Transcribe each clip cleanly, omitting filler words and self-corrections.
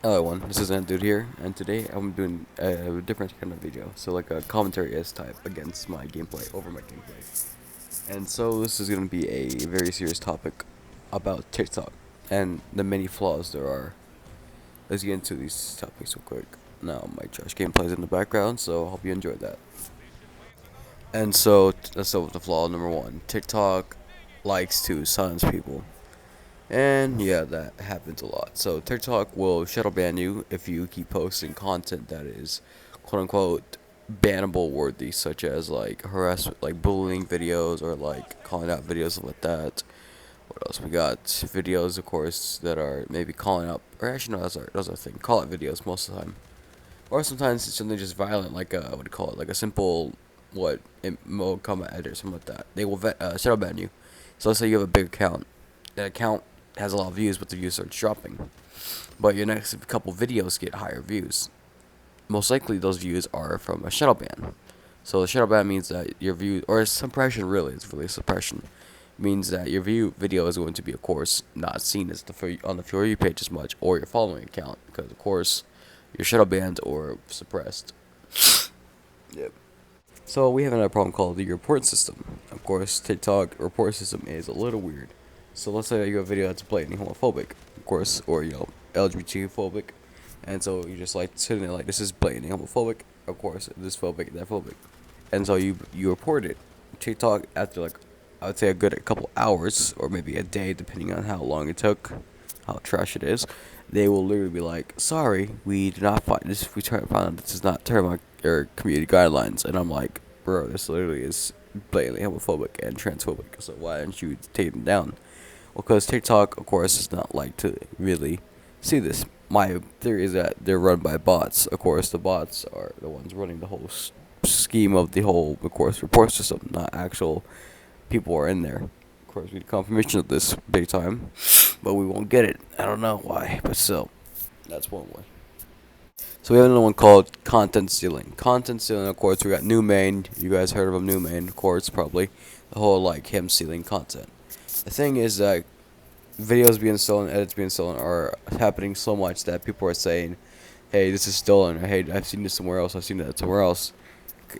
Hello everyone, this is Dude here, and today I'm doing a different kind of video, so like a commentary-ish type against my gameplay, over my gameplay. And so this is going to be a very serious topic about TikTok, and the many flaws there are. Let's get into these topics real quick. Now my Josh gameplay is in the background, so I hope you enjoyed that. And so, let's start with the flaw number one. TikTok likes to silence people. And yeah, that happens a lot. So TikTok will shadow ban you if you keep posting content that is quote unquote bannable worthy, such as like harassment, like bullying videos or like calling out videos stuff like that. What else we got? Videos, of course, that are maybe calling out, or actually no, that's our thing. Call out videos most of the time, or sometimes it's something just violent, like a what do you call it, like a simple mode comment edit or something like that. They will shadow ban you. So let's say you have a big account. That account has a lot of views, but the views are dropping. But your next couple videos get higher views. Most likely, those views are from a shadow ban. So the shadow ban means that your view, or suppression, really, it's really suppression, means that your video is going to be, of course, not seen as on the For You page as much, or your following account, because of course, you're shadow banned or suppressed. Yep. So we have another problem called the report system. Of course, TikTok report system is a little weird. So let's say you have a video that's blatantly homophobic, of course, or LGBT phobic, and so you just like sitting there like this is blatantly homophobic, of course, this phobic, that phobic, and so you report it. TikTok after like I would say a good couple hours or maybe a day, depending on how long it took, how trash it is. They will literally be like, "Sorry, we did not find this. We try to find out this is not term or community guidelines." And I'm like, "Bro, this literally is blatantly homophobic and transphobic. So why didn't you take them down?" Well, because TikTok, of course, does not like to really see this. My theory is that they're run by bots. Of course, the bots are the ones running the whole scheme of the whole, of course, report system, not actual people are in there. Of course, we need confirmation of this big time, but we won't get it. I don't know why, but still, that's one way. So we have another one called content stealing. Content stealing, of course, we got New Main. You guys heard of him, New Main, of course, probably. The whole like him stealing content. The thing is that videos being stolen, edits being stolen are happening so much that people are saying, "Hey, this is stolen," or "Hey, I've seen this somewhere else. I've seen that somewhere else."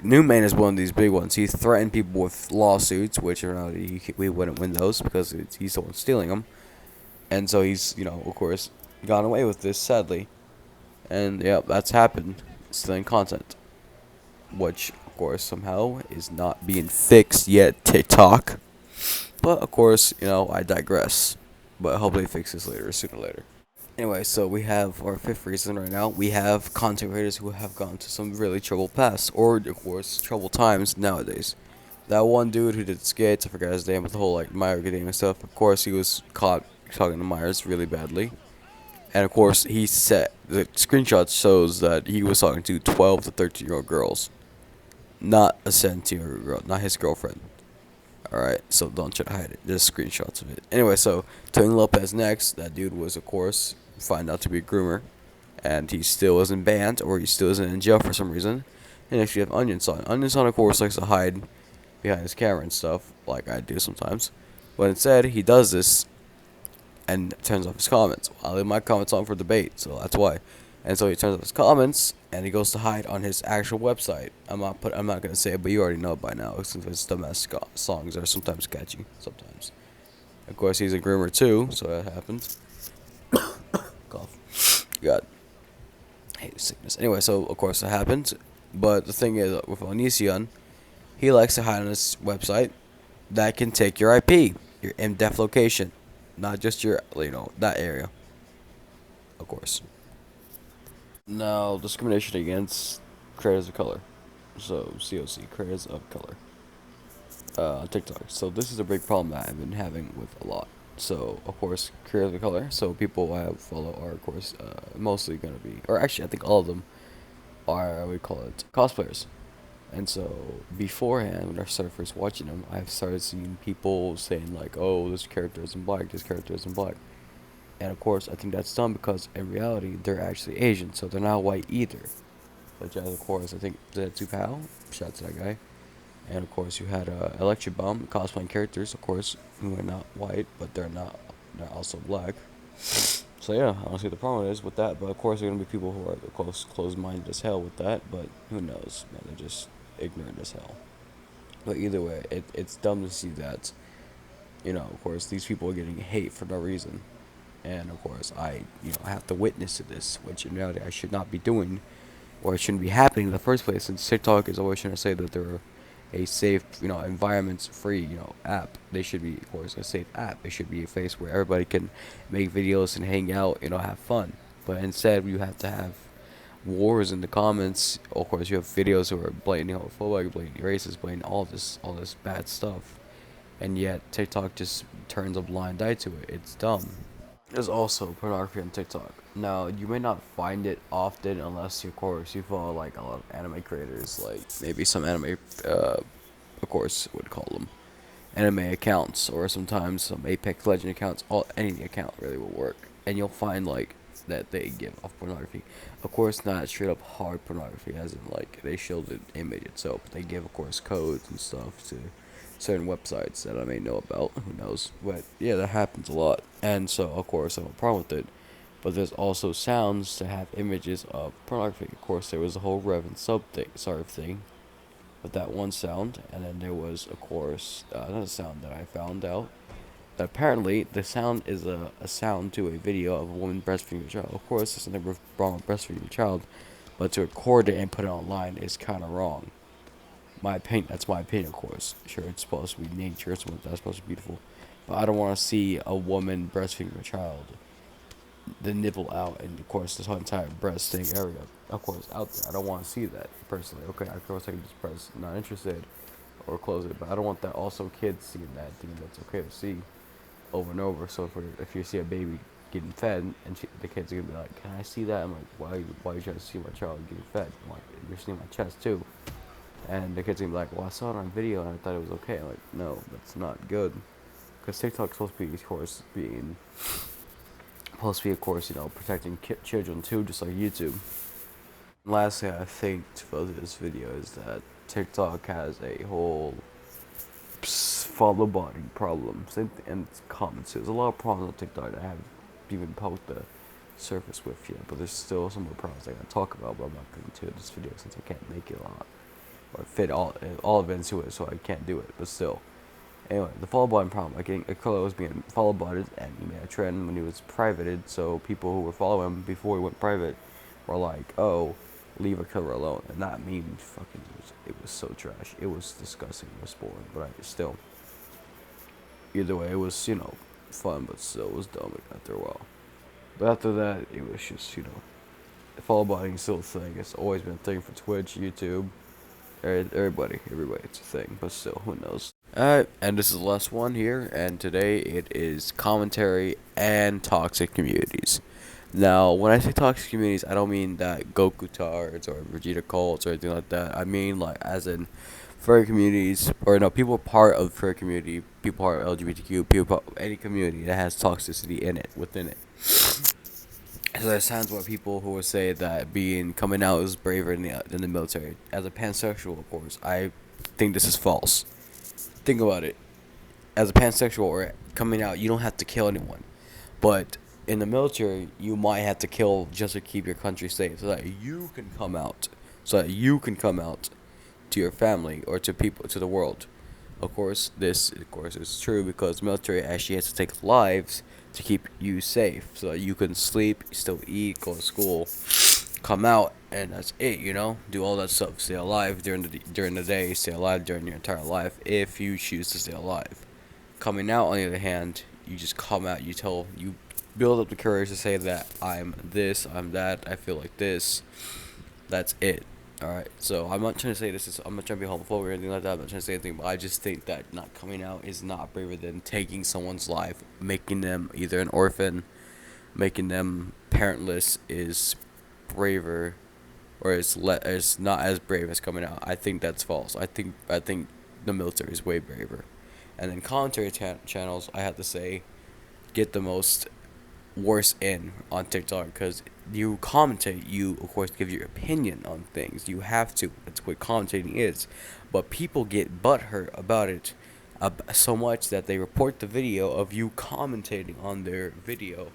Newman is one of these big ones. He threatened people with lawsuits, which in reality we wouldn't win those because he's the one stealing them, and so he's of course gone away with this sadly, and yeah, that's happened. Stealing content, which of course somehow is not being fixed yet. TikTok, but of course I digress. But hopefully fix this later, sooner or later. Anyway, so we have our fifth reason right now. We have content creators who have gone to some really troubled past, or of course, troubled times nowadays. That one dude who did skates, I forgot his name, with the whole like Meyer getting and stuff. Of course, he was caught talking to Myers really badly, and of course, he said the screenshot shows that he was talking to 12 to 13-year-old girls, not a 17-year-old girl, not his girlfriend. Alright, so don't try to hide it. There's screenshots of it. Anyway, so Tony Lopez next. That dude was, of course, found out to be a groomer. And he still isn't banned, or he still isn't in jail for some reason. And next you have Onion Son. Onion Son, of course, likes to hide behind his camera and stuff, like I do sometimes. But instead, he does this and turns off his comments. I leave my comments on for debate, so that's why. And so he turns off his comments and he goes to hide on his actual website. I'm not gonna say it, but you already know by now since his dumbass songs are sometimes catchy. Sometimes. Of course, he's a groomer too, so that happens. Cough. God, I hate sickness. Anyway, so of course that happens. But the thing is, with Onision, he likes to hide on his website that can take your IP, your in-depth location, not just your that area, of course. Now, discrimination against creators of color. So, COC, creators of color. On TikTok. So, this is a big problem that I've been having with a lot. So, of course, creators of color. So, people I follow are, of course, mostly going to be, or actually, I think all of them are, we call it, cosplayers. And so, beforehand, when I started first watching them, I've started seeing people saying, like, oh, this character isn't black, this character isn't black. And of course, I think that's done because in reality, they're actually Asian, so they're not white either. Such as, of course, I think that Tupao, shout out to that guy. And of course, you had Electric Bomb cosplaying characters, of course, who are not white, but they're also black. So yeah, I don't see what the problem is with that. But of course, there are gonna be people who are closed-minded as hell with that. But who knows, man? They're just ignorant as hell. But either way, it's dumb to see that. Of course, these people are getting hate for no reason. And of course, I have to witness to this, which in reality I should not be doing, or it shouldn't be happening in the first place. Since TikTok is always trying to say that they're a safe, environments free, app. They should be, of course, a safe app. It should be a place where everybody can make videos and hang out, have fun. But instead, you have to have wars in the comments. Of course, you have videos who are blatantly homophobic, blatantly racist, blatantly all this bad stuff, and yet TikTok just turns a blind eye to it. It's dumb. There's also pornography on TikTok. Now, you may not find it often unless, of course, you follow like a lot of anime creators, like maybe some anime, of course, would call them anime accounts, or sometimes some Apex Legend accounts. Any account really will work, and you'll find like that they give off pornography. Of course, not straight up hard pornography, as in like they show the image itself. But they give, of course, codes and stuff to certain websites that I may know about. Who knows? But yeah, that happens a lot, and so of course I have a problem with it. But there's also sounds to have images of pornography. Of course, there was a whole Rev and Sub thing with that one sound, and then there was, of course, another sound that I found out that apparently the sound is a sound to a video of a woman breastfeeding a child. Of course, there's nothing wrong with breastfeeding a child, but to record it and put it online is kind of wrong. My opinion. That's my opinion, of course. Sure, it's supposed to be nature. That's supposed to be beautiful, but I don't want to see a woman breastfeeding a child, the nipple out, and of course this whole entire breast thing area, of course, out there. I don't want to see that personally. Okay, of course I can just press not interested or close it, but I don't want that also kids seeing that thing that's okay to see over and over. So if you see a baby getting fed and the kids are gonna be like, "Can I see that?" I'm like, "Why are you trying to see my child getting fed? I'm like, you're seeing my chest too." And the kids gonna be like, "Well, I saw it on video and I thought it was okay." I'm like, no, that's not good. Because TikTok's supposed to be, of course, of course, protecting children too, just like YouTube. And lastly, I think to further this video is that TikTok has a whole follow body problem. Same thing, and it's common too. There's a lot of problems on TikTok that I haven't even poked the surface with yet, but there's still some more problems I gotta talk about. But I'm not going to this video since I can't make it a lot or fit all of it into it, so I can't do it. But still. Anyway, the follow button problem. Akilla was being follow butted, and he made a trend when he was privated. So people who were following him before he went private were like, "Oh, leave Akilla alone," and that meme fucking it was so trash. It was disgusting. It was boring, but still. Either way, it was fun, but still it was dumb after a while. But after that, it was just follow butting is still a thing. It's always been a thing for Twitch, YouTube. Everybody, it's a thing, but still, who knows? Alright, and this is the last one here, and today it is commentary and toxic communities. Now, when I say toxic communities, I don't mean that Goku tards or Vegeta cults or anything like that. I mean, like, as in furry communities, or no, people part of the furry community, people part of LGBTQ, any community that has toxicity within it. So there's times where people who will say that coming out is braver than the military. As a pansexual, of course, I think this is false. Think about it. As a pansexual or coming out, you don't have to kill anyone. But in the military, you might have to kill just to keep your country safe, so that you can come out. So that you can come out to your family or to people, to the world. Of course, this is true because the military actually has to take lives to keep you safe, so that you can sleep, still eat, go to school, come out, and that's it. Do all that stuff, stay alive during the day, stay alive during your entire life if you choose to stay alive. Coming out, on the other hand, you just come out. You build up the courage to say that I'm this, I'm that, I feel like this. That's it. Alright, so I'm not trying to say I'm not trying to be homophobic or anything like that. I'm not trying to say anything, but I just think that not coming out is not braver than taking someone's life, making them either an orphan, making them parentless is braver, or it's not as brave as coming out. I think that's false. I think the military is way braver, and then commentary channels, I have to say, get the most worse in on TikTok because you commentate, you of course give your opinion on things. You have to. That's what commentating is. But people get butthurt about it so much that they report the video of you commentating on their video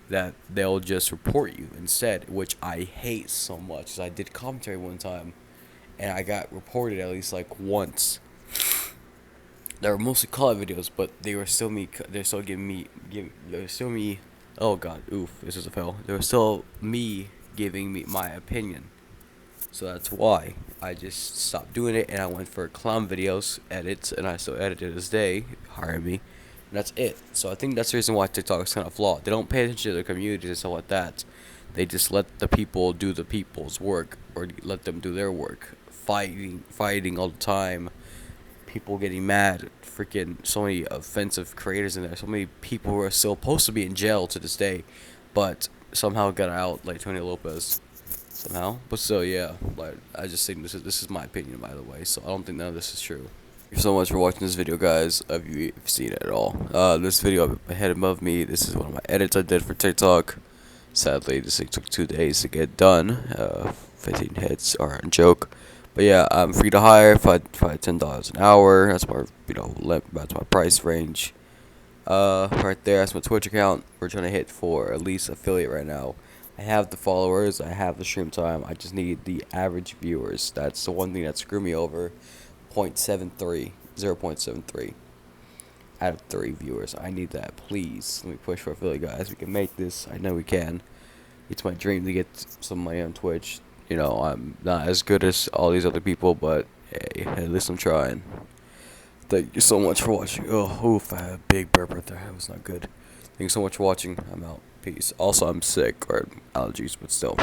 that they'll just report you instead, which I hate so much. 'Cause I did commentary one time, and I got reported at least like once. They were mostly call out videos, but they were still me. They're still They were still me. Oh god, oof, this is a fail. They were still me giving me my opinion. So that's why I just stopped doing it, and I went for clown videos, edits, and I still edit to this day. Hire me, and that's it. So I think that's the reason why TikTok is kind of flawed. They don't pay attention to the communities and stuff like that. They just let the people do the people's work, or let them do their work. Fighting all the time. People getting mad. Freaking so many offensive creators in there. So many people who are still supposed to be in jail to this day, but somehow got out, like Tony Lopez. Somehow, but still, yeah. But I just think this is my opinion, by the way. So I don't think none of this is true. Thank you so much for watching this video, guys. If you've seen it at all, this video ahead above me. This is one of my edits I did for TikTok. Sadly, this thing took 2 days to get done. 15 hits are a joke. But yeah, I'm free to hire. $10 an hour. That's my that's my price range. Right there. That's my Twitch account. We're trying to hit for at least affiliate right now. I have the followers, I have the stream time, I just need the average viewers. That's the one thing that screwed me over. 0.73 out of 3 viewers. I need that, please. Let me push for affiliate, guys. We can make this. I know we can. It's my dream to get some money on Twitch. I'm not as good as all these other people, but hey, at least I'm trying. Thank you so much for watching. Oh, oof, I had a big burp right there. That was not good. Thank you so much for watching. I'm out. Peace. Also, I'm sick, or allergies, but still.